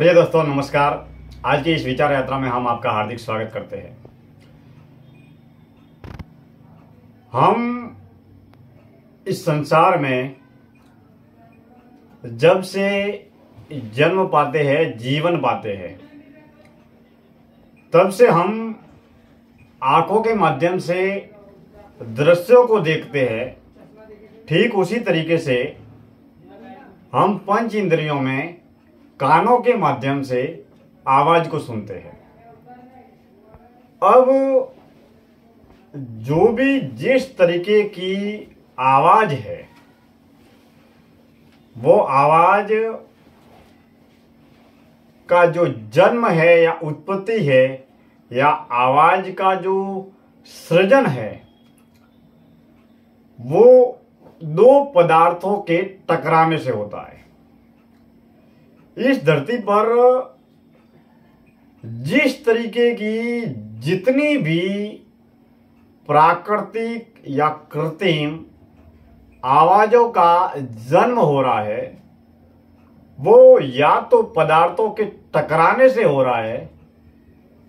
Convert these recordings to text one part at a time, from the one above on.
प्रिय दोस्तों नमस्कार। आज की इस विचार यात्रा में हम आपका हार्दिक स्वागत करते हैं। हम इस संसार में जब से जन्म पाते हैं, जीवन पाते हैं, तब से हम आंखों के माध्यम से दृश्यों को देखते हैं। ठीक उसी तरीके से हम पंच इंद्रियों में कानों के माध्यम से आवाज को सुनते हैं। अब जो भी जिस तरीके की आवाज है, वो आवाज का जो जन्म है या उत्पत्ति है या आवाज का जो सृजन है, वो दो पदार्थों के टकराने से होता है। इस धरती पर जिस तरीके की जितनी भी प्राकृतिक या कृत्रिम आवाजों का जन्म हो रहा है, वो या तो पदार्थों के टकराने से हो रहा है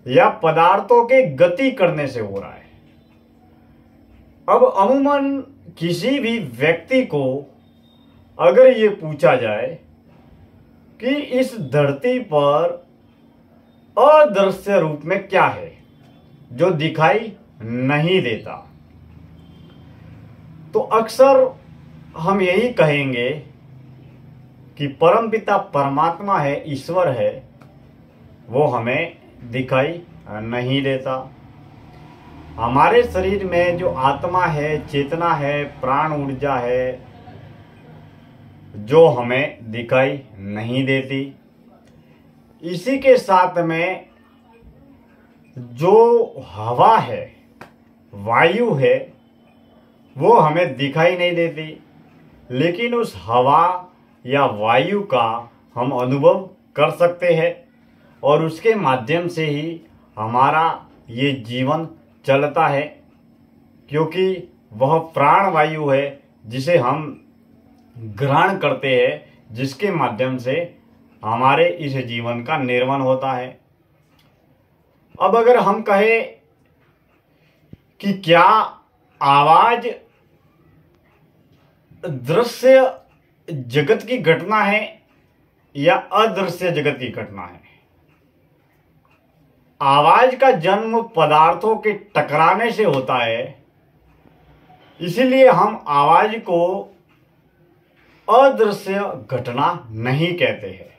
या पदार्थों के गति करने से हो रहा है। अब अमूमन किसी भी व्यक्ति को अगर ये पूछा जाए कि इस धरती पर अदृश्य रूप में क्या है जो दिखाई नहीं देता, तो अक्सर हम यही कहेंगे कि परमपिता परमात्मा है, ईश्वर है, वो हमें दिखाई नहीं देता। हमारे शरीर में जो आत्मा है, चेतना है, प्राण ऊर्जा है, जो हमें दिखाई नहीं देती। इसी के साथ में जो हवा है, वायु है, वो हमें दिखाई नहीं देती, लेकिन उस हवा या वायु का हम अनुभव कर सकते हैं और उसके माध्यम से ही हमारा ये जीवन चलता है, क्योंकि वह प्राण वायु है जिसे हम ग्रहण करते हैं, जिसके माध्यम से हमारे इस जीवन का निर्माण होता है। अब अगर हम कहें कि क्या आवाज दृश्य जगत की घटना है या अदृश्य जगत की घटना है? आवाज का जन्म पदार्थों के टकराने से होता है, इसीलिए हम आवाज को अदृश्य घटना नहीं कहते हैं।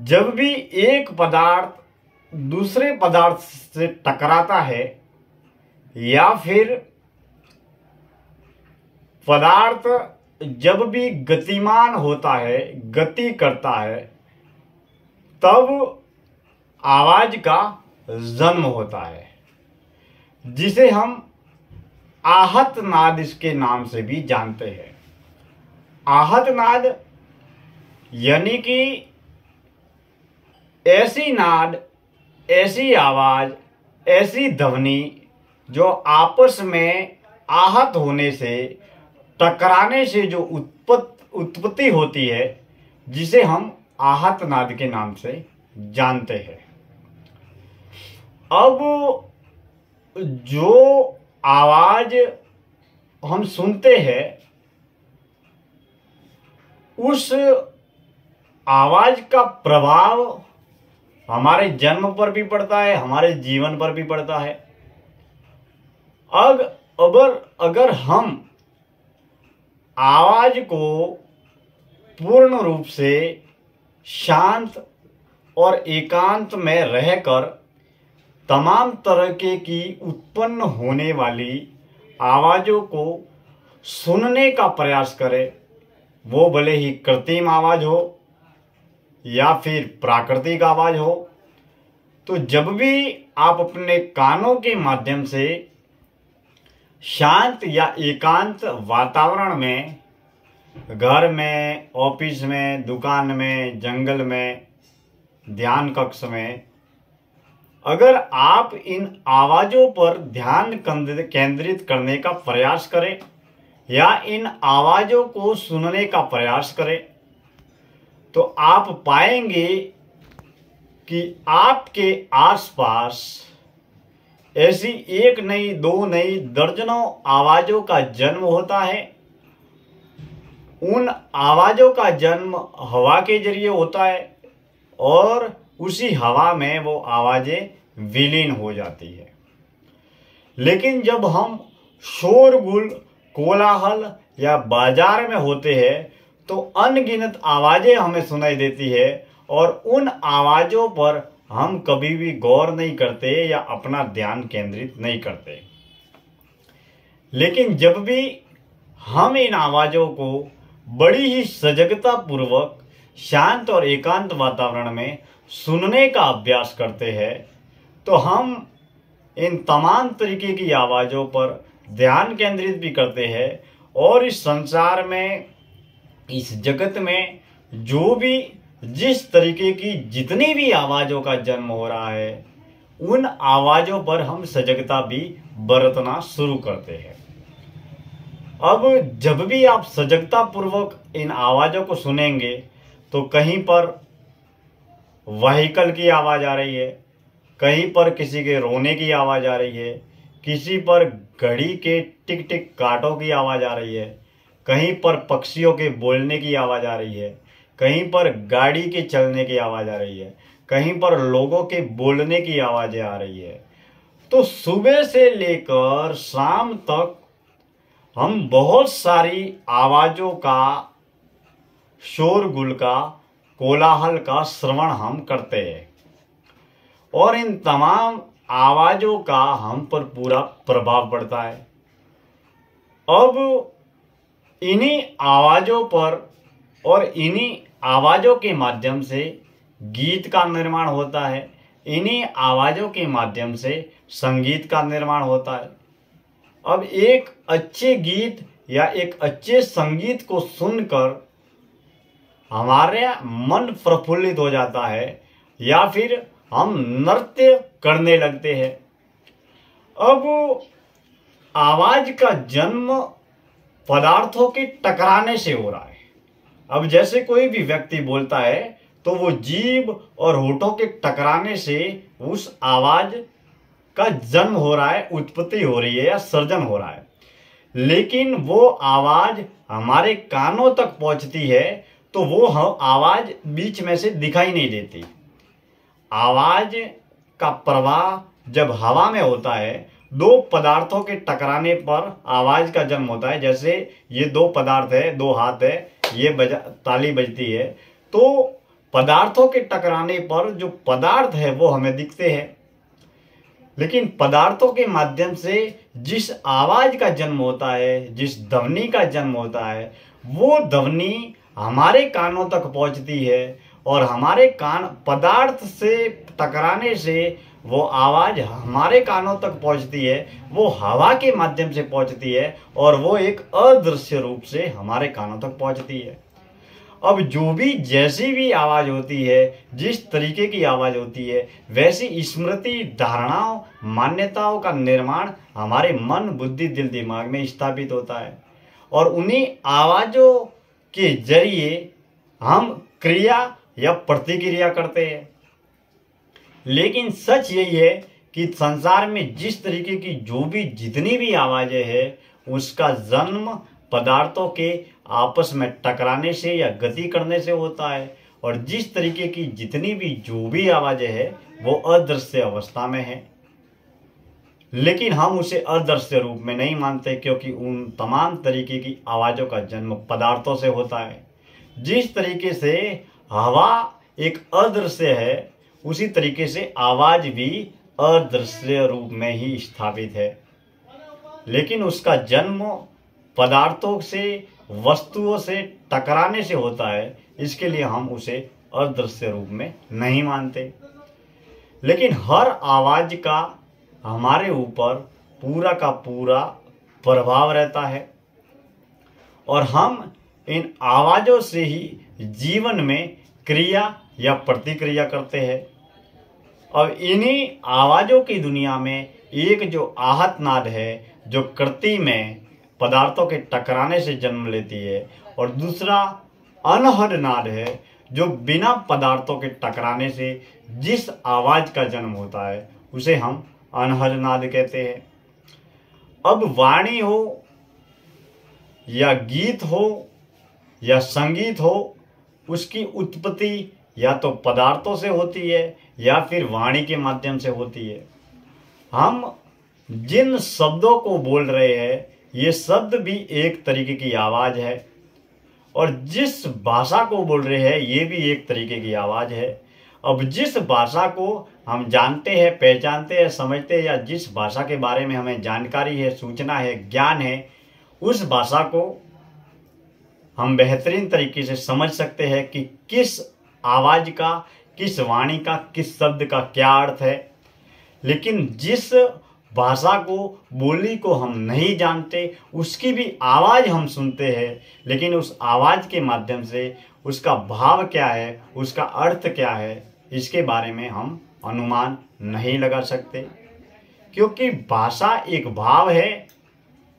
जब भी एक पदार्थ दूसरे पदार्थ से टकराता है या फिर पदार्थ जब भी गतिमान होता है, गति करता है, तब आवाज का जन्म होता है, जिसे हम आहत नाद इसके नाम से भी जानते हैं। आहत नाद यानी कि ऐसी नाद, ऐसी आवाज, ऐसी ध्वनि जो आपस में आहत होने से, टकराने से जो उत्पत्ति होती है, जिसे हम आहत नाद के नाम से जानते हैं। अब जो आवाज हम सुनते हैं, उस आवाज का प्रभाव हमारे जन्म पर भी पड़ता है, हमारे जीवन पर भी पड़ता है। अगर हम आवाज को पूर्ण रूप से शांत और एकांत में रहकर तमाम तरह की उत्पन्न होने वाली आवाजों को सुनने का प्रयास करें, वो भले ही कृत्रिम आवाज हो या फिर प्राकृतिक आवाज हो, तो जब भी आप अपने कानों के माध्यम से शांत या एकांत वातावरण में, घर में, ऑफिस में, दुकान में, जंगल में, ध्यान कक्ष में, अगर आप इन आवाजों पर ध्यान केंद्रित करने का प्रयास करें या इन आवाजों को सुनने का प्रयास करें, तो आप पाएंगे कि आपके आसपास ऐसी एक नहीं, दो नहीं, दर्जनों आवाजों का जन्म होता है। उन आवाजों का जन्म हवा के जरिए होता है और उसी हवा में वो आवाजें विलीन हो जाती है। लेकिन जब हम शोरगुल, कोलाहल या बाजार में होते हैं तो अनगिनत आवाजें हमें सुनाई देती है और उन आवाजों पर हम कभी भी गौर नहीं करते या अपना ध्यान केंद्रित नहीं करते। लेकिन जब भी हम इन आवाजों को बड़ी ही सजगता पूर्वक शांत और एकांत वातावरण में सुनने का अभ्यास करते हैं तो हम इन तमाम तरीके की आवाजों पर ध्यान केंद्रित भी करते हैं और इस संसार में, इस जगत में जो भी जिस तरीके की जितनी भी आवाजों का जन्म हो रहा है उन आवाजों पर हम सजगता भी बरतना शुरू करते हैं। अब जब भी आप सजगता पूर्वक इन आवाजों को सुनेंगे तो कहीं पर व्हीकल की आवाज आ रही है, कहीं पर किसी के रोने की आवाज आ रही है, किसी पर घड़ी के टिक टिक कांटों की आवाज आ रही है, कहीं पर पक्षियों के बोलने की आवाज आ रही है, कहीं पर गाड़ी के चलने की आवाज आ रही है, कहीं पर लोगों के बोलने की आवाजें आ रही है। तो सुबह से लेकर शाम तक हम बहुत सारी आवाजों का, शोरगुल का, कोलाहल का श्रवण हम करते हैं और इन तमाम आवाजों का हम पर पूरा प्रभाव पड़ता है। अब इन्हीं आवाजों पर और इन्हीं आवाजों के माध्यम से गीत का निर्माण होता है, इन्हीं आवाजों के माध्यम से संगीत का निर्माण होता है। अब एक अच्छे गीत या एक अच्छे संगीत को सुनकर हमारे मन प्रफुल्लित हो जाता है या फिर हम नृत्य करने लगते हैं। अब आवाज का जन्म पदार्थों के टकराने से हो रहा है। अब जैसे कोई भी व्यक्ति बोलता है तो वो जीभ और होठों के टकराने से उस आवाज का जन्म हो रहा है, उत्पत्ति हो रही है या सर्जन हो रहा है। लेकिन वो आवाज हमारे कानों तक पहुंचती है तो वो आवाज बीच में से दिखाई नहीं देती। आवाज का प्रवाह जब हवा में होता है, दो पदार्थों के टकराने पर आवाज का जन्म होता है। जैसे ये दो पदार्थ है, दो हाथ है, ये ताली बजती है, तो पदार्थों के टकराने पर जो पदार्थ है वो हमें दिखते हैं। लेकिन पदार्थों के माध्यम से जिस आवाज का जन्म होता है, जिस ध्वनि का जन्म होता है, वो ध्वनि हमारे कानों तक पहुंचती है और हमारे कान पदार्थ से टकराने से वो आवाज हमारे कानों तक पहुंचती है, वो हवा के माध्यम से पहुंचती है और वो एक अदृश्य रूप से हमारे कानों तक पहुंचती है। अब जो भी जैसी भी आवाज होती है, जिस तरीके की आवाज होती है, वैसी स्मृति, धारणाओं, मान्यताओं का निर्माण हमारे मन, बुद्धि, दिल, दिमाग में स्थापित होता है और उन्हीं आवाजों के जरिए हम क्रिया या प्रतिक्रिया करते हैं। लेकिन सच यही है कि संसार में जिस तरीके की जो भी जितनी भी आवाजें हैं उसका जन्म पदार्थों के आपस में टकराने से या गति करने से होता है और जिस तरीके की जितनी भी जो भी आवाजें हैं वो अदृश्य अवस्था में है। लेकिन हम उसे अदृश्य रूप में नहीं मानते क्योंकि उन तमाम तरीके की आवाजों का जन्म पदार्थों से होता है। जिस तरीके से हवा एक अदृश्य है उसी तरीके से आवाज भी अदृश्य रूप में ही स्थापित है। लेकिन उसका जन्म पदार्थों से, वस्तुओं से टकराने से होता है, इसके लिए हम उसे अदृश्य रूप में नहीं मानते। लेकिन हर आवाज का हमारे ऊपर पूरा का पूरा प्रभाव रहता है और हम इन आवाजों से ही जीवन में क्रिया या प्रतिक्रिया करते हैं। और इन्हीं आवाजों की दुनिया में एक जो आहत नाद है, जो कृति में पदार्थों के टकराने से जन्म लेती है, और दूसरा अनहद नाद है जो बिना पदार्थों के टकराने से जिस आवाज का जन्म होता है उसे हम अनहद नाद कहते हैं। अब वाणी हो या गीत हो या संगीत हो, उसकी उत्पत्ति या तो पदार्थों से होती है या फिर वाणी के माध्यम से होती है। हम जिन शब्दों को बोल रहे हैं ये शब्द भी एक तरीके की आवाज है, और जिस भाषा को बोल रहे हैं ये भी एक तरीके की आवाज है। अब जिस भाषा को हम जानते हैं, पहचानते हैं, समझते हैं, या जिस भाषा के बारे में हमें जानकारी है, सूचना है, ज्ञान है, उस भाषा को हम बेहतरीन तरीके से समझ सकते हैं कि किस आवाज का, किस वाणी का, किस शब्द का क्या अर्थ है। लेकिन जिस भाषा को, बोली को हम नहीं जानते, उसकी भी आवाज हम सुनते हैं, लेकिन उस आवाज के माध्यम से उसका भाव क्या है, उसका अर्थ क्या है, इसके बारे में हम अनुमान नहीं लगा सकते। क्योंकि भाषा एक भाव है,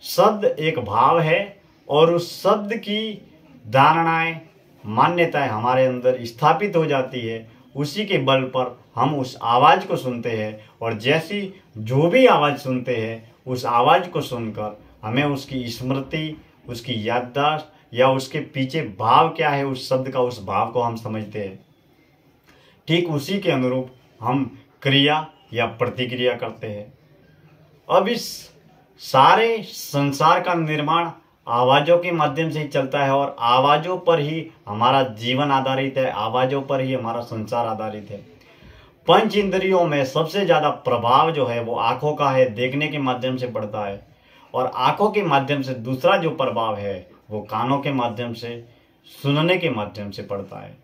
शब्द एक भाव है, और उस शब्द की धारणाएं, मान्यताएं हमारे अंदर स्थापित हो जाती है। उसी के बल पर हम उस आवाज को सुनते हैं, और जैसी जो भी आवाज सुनते हैं उस आवाज को सुनकर हमें उसकी स्मृति, उसकी याददाश्त, या उसके पीछे भाव क्या है उस शब्द का, उस भाव को हम समझते हैं। ठीक उसी के अनुरूप हम क्रिया या प्रतिक्रिया करते हैं। अब इस सारे संसार का निर्माण आवाज़ों के माध्यम से ही चलता है, और आवाज़ों पर ही हमारा जीवन आधारित है, आवाज़ों पर ही हमारा संसार आधारित है। पंच इंद्रियों में सबसे ज़्यादा प्रभाव जो है वो आँखों का है, देखने के माध्यम से पड़ता है, और आँखों के माध्यम से दूसरा जो प्रभाव है वो कानों के माध्यम से, सुनने के माध्यम से पड़ता है।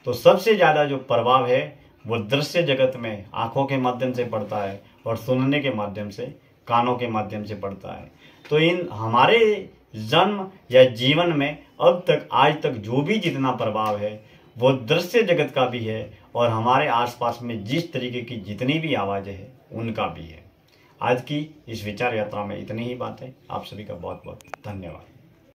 तो सबसे ज़्यादा जो प्रभाव है वो दृश्य जगत में आँखों के माध्यम से पड़ता है, और सुनने के माध्यम से, कानों के माध्यम से पड़ता है। तो इन हमारे जन्म या जीवन में अब तक, आज तक जो भी जितना प्रभाव है वो दृश्य जगत का भी है, और हमारे आसपास में जिस तरीके की जितनी भी आवाज़ें हैं उनका भी है। आज की इस विचार यात्रा में इतनी ही बात है। आप सभी का बहुत बहुत धन्यवाद।